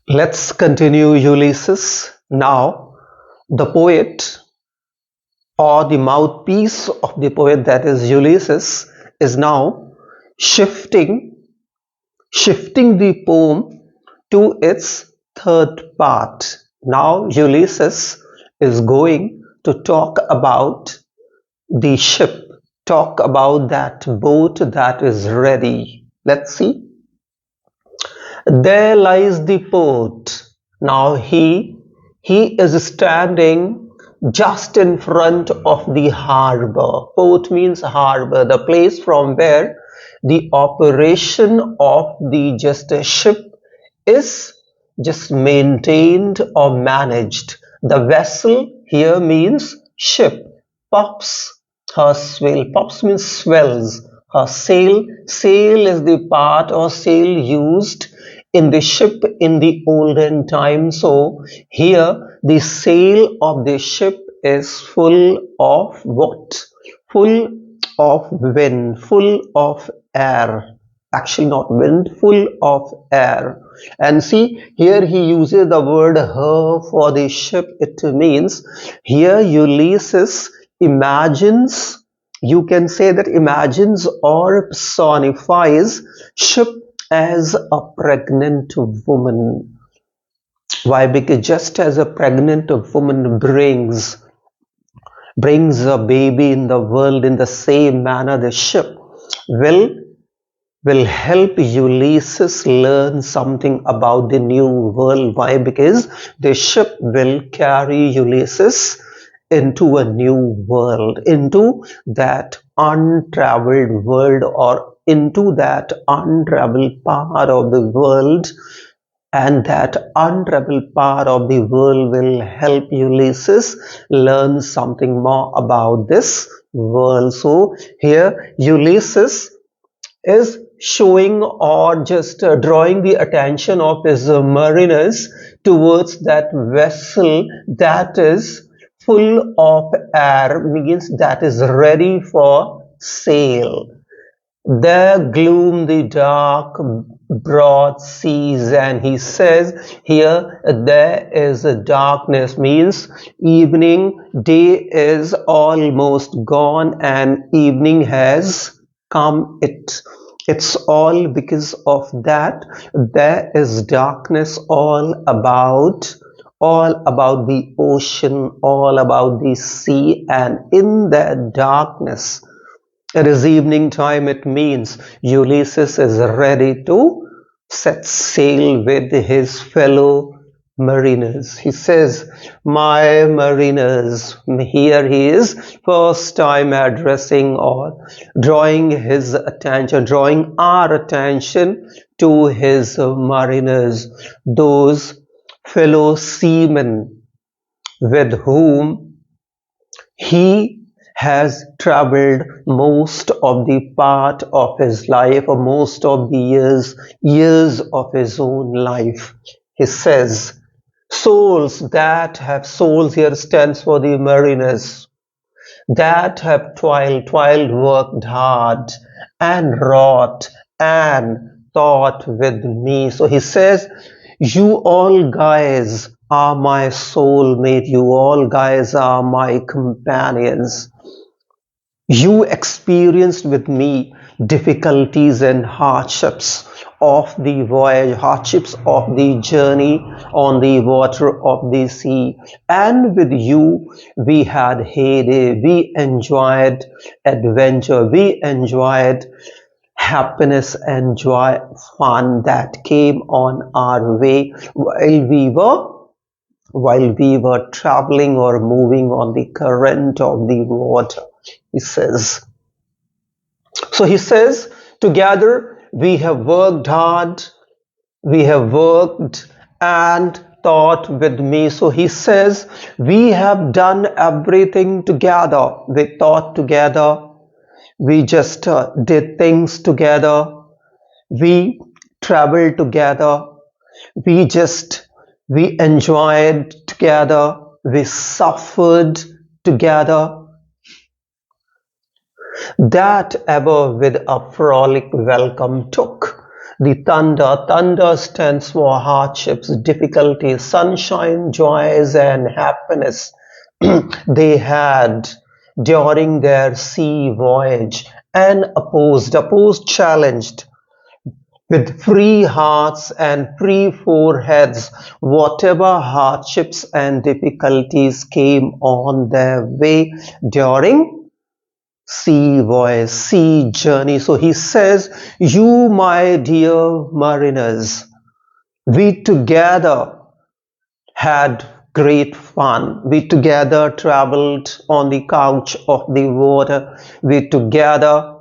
Let's continue Ulysses. Now, the poet or the mouthpiece of the poet, that is Ulysses, is now shifting the poem to its third part. Now, Ulysses is going to talk about the ship, talk about that boat that is ready. Let's see. There lies the port. Now he is standing just in front of the harbor. Port means harbor, the place from where the operation of the just a ship is just maintained or managed. The vessel here means ship. Pops her swell. Pops means swells. Her sail. Sail is the part or sail used in the ship in the olden times. So here the sail of the ship is full of what? Full of wind, full of air. Actually not wind, full of air. And see, here he uses the word her for the ship. It means here Ulysses imagines, you can say that imagines or personifies ship as a pregnant woman. Why? Because just as a pregnant woman brings a baby in the world, in the same manner the ship will help Ulysses learn something about the new world. Why? Because the ship will carry Ulysses into a new world, into that untraveled world, or into that untraveled part of the world. And that untraveled part of the world will help Ulysses learn something more about this world. So here Ulysses is showing or just drawing the attention of his mariners towards that vessel that is full of air, means that is ready for sail. There gloom the dark broad seas, and he says here there is a darkness, means evening, day is almost gone and evening has come. It's all because of that. There is darkness all about the ocean, all about the sea, and in that darkness, it is evening time. It means Ulysses is ready to set sail with his fellow mariners. He says, my mariners. Here he is first time addressing or drawing his attention, drawing our attention to his mariners, those fellow seamen with whom he has traveled most of the part of his life, or most of the years of his own life. He says, souls that have, souls here stands for the mariners, that have toiled, worked hard, and wrought, and thought with me. So he says, you all guys are my soulmate, you all guys are my companions. You experienced with me difficulties and hardships of the voyage, hardships of the journey on the water of the sea. And with you, we had heyday, we enjoyed adventure, we enjoyed happiness and joy, fun that came on our way while we were traveling or moving on the current of the water. He says, so he says, together we have worked hard, we have worked and thought with me. So he says, we have done everything together, we thought together, we just did things together, we traveled together, we enjoyed together, we suffered together. That ever with a frolic welcome took. The thunder, thunder stands for hardships, difficulties, sunshine, joys, and happiness they had during their sea voyage, and opposed, challenged with free hearts and free foreheads whatever hardships and difficulties came on their way during sea voyage, sea journey. So he says, you my dear mariners, we together had great fun. We together traveled on the couch of the water. We together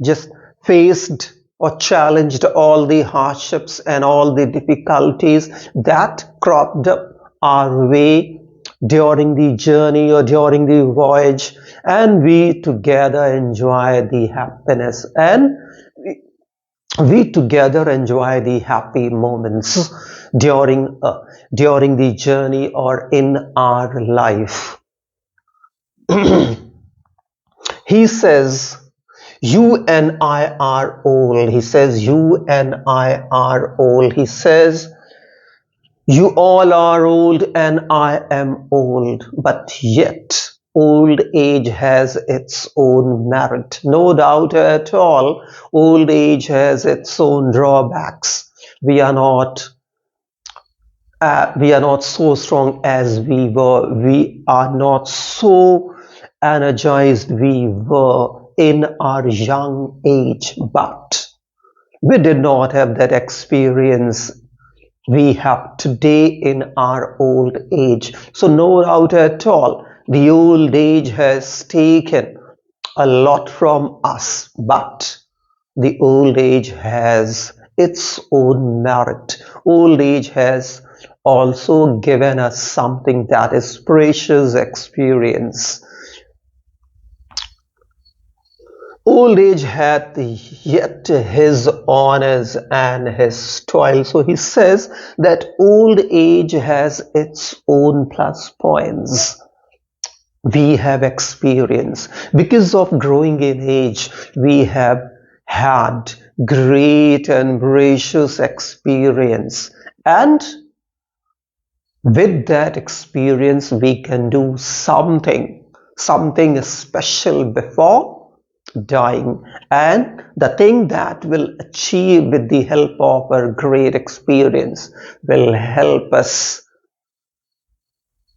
just faced or challenged all the hardships and all the difficulties that cropped up our way during the journey or during the voyage, and we together enjoy the happiness, and we together enjoy the happy moments during the journey or in our life. He says, you and I are old. He says, you and I are old. He says, you all are old and I am old, but yet old age has its own merit. No doubt at all, old age has its own drawbacks. We are not so strong as we were. We are not so energized we were in our young age, but we did not have that experience we have today in our old age. So no doubt at all, the old age has taken a lot from us, but the old age has its own merit. Old age has also given us something that is precious experience. Old age hath yet his honors and his toil. So he says that old age has its own plus points. We have experience. Because of growing in age, we have had great and precious experience. And with that experience, we can do something special before dying, and the thing that will achieve with the help of our great experience will help us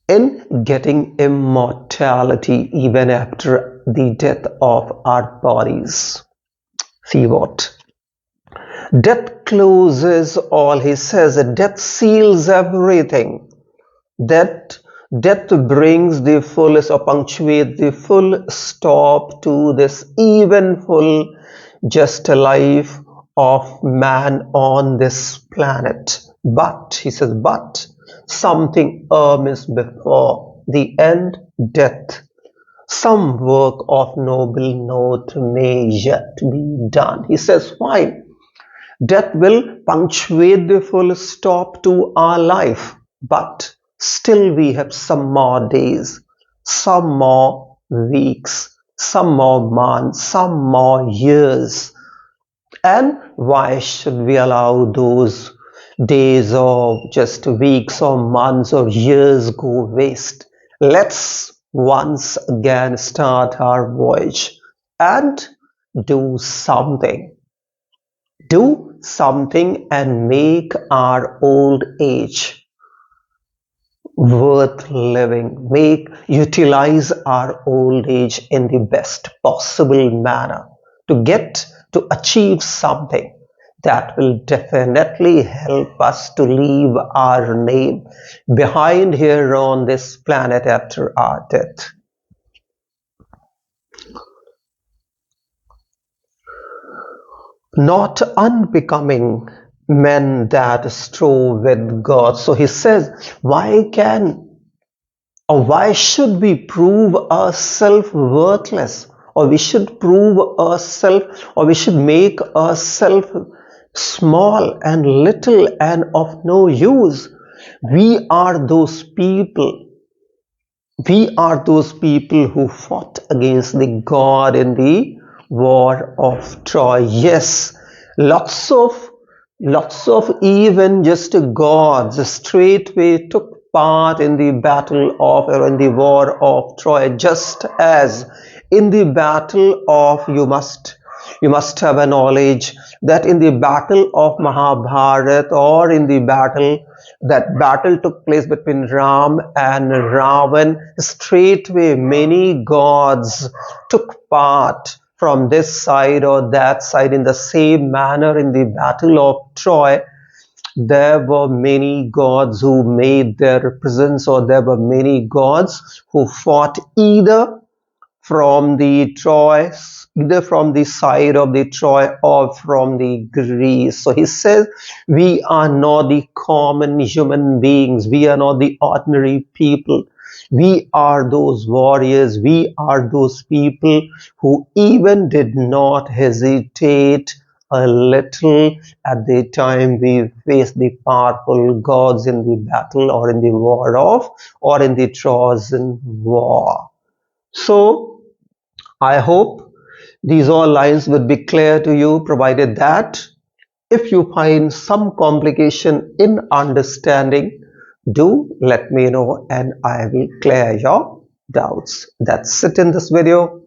in getting immortality even after the death of our bodies. See what? Death closes all. He says death seals everything. Death brings the fullest or punctuates the full stop to this eventful just life of man on this planet. But, he says, but something is before the end, death. Some work of noble note may yet be done. He says, fine, death will punctuate the full stop to our life, but still we have some more days, some more weeks, some more months, some more years. And why should we allow those days or just weeks or months or years go waste? Let's once again start our voyage and do something. Do something and make our old age worth living. Utilize our old age in the best possible manner to achieve something that will definitely help us to leave our name behind here on this planet after our death. Not unbecoming men that strove with God. So he says, why should we prove ourselves worthless, or we should prove ourselves, or we should make ourselves small and little and of no use? We are those people who fought against the God in the war of Troy. Yes, lots of Lots of even just gods straightway took part in the battle of or in the war of Troy, just as in the battle of you must have a knowledge that in the battle of Mahabharat or in the battle that battle took place between Ram and Ravan, straightway many gods took part from this side or that side in the same manner in the battle of Troy. There were many gods who made their presence, or there were many gods who fought either from the side of the Troy or from the Greece. So he says, we are not the common human beings, we are not the ordinary people. We are those warriors, we are those people who even did not hesitate a little at the time we faced the powerful gods in the battle or in the war of or in the Trojan war. So I hope these all lines would be clear to you, provided that if you find some complication in understanding, do let me know and I will clear your doubts. That's it in this video.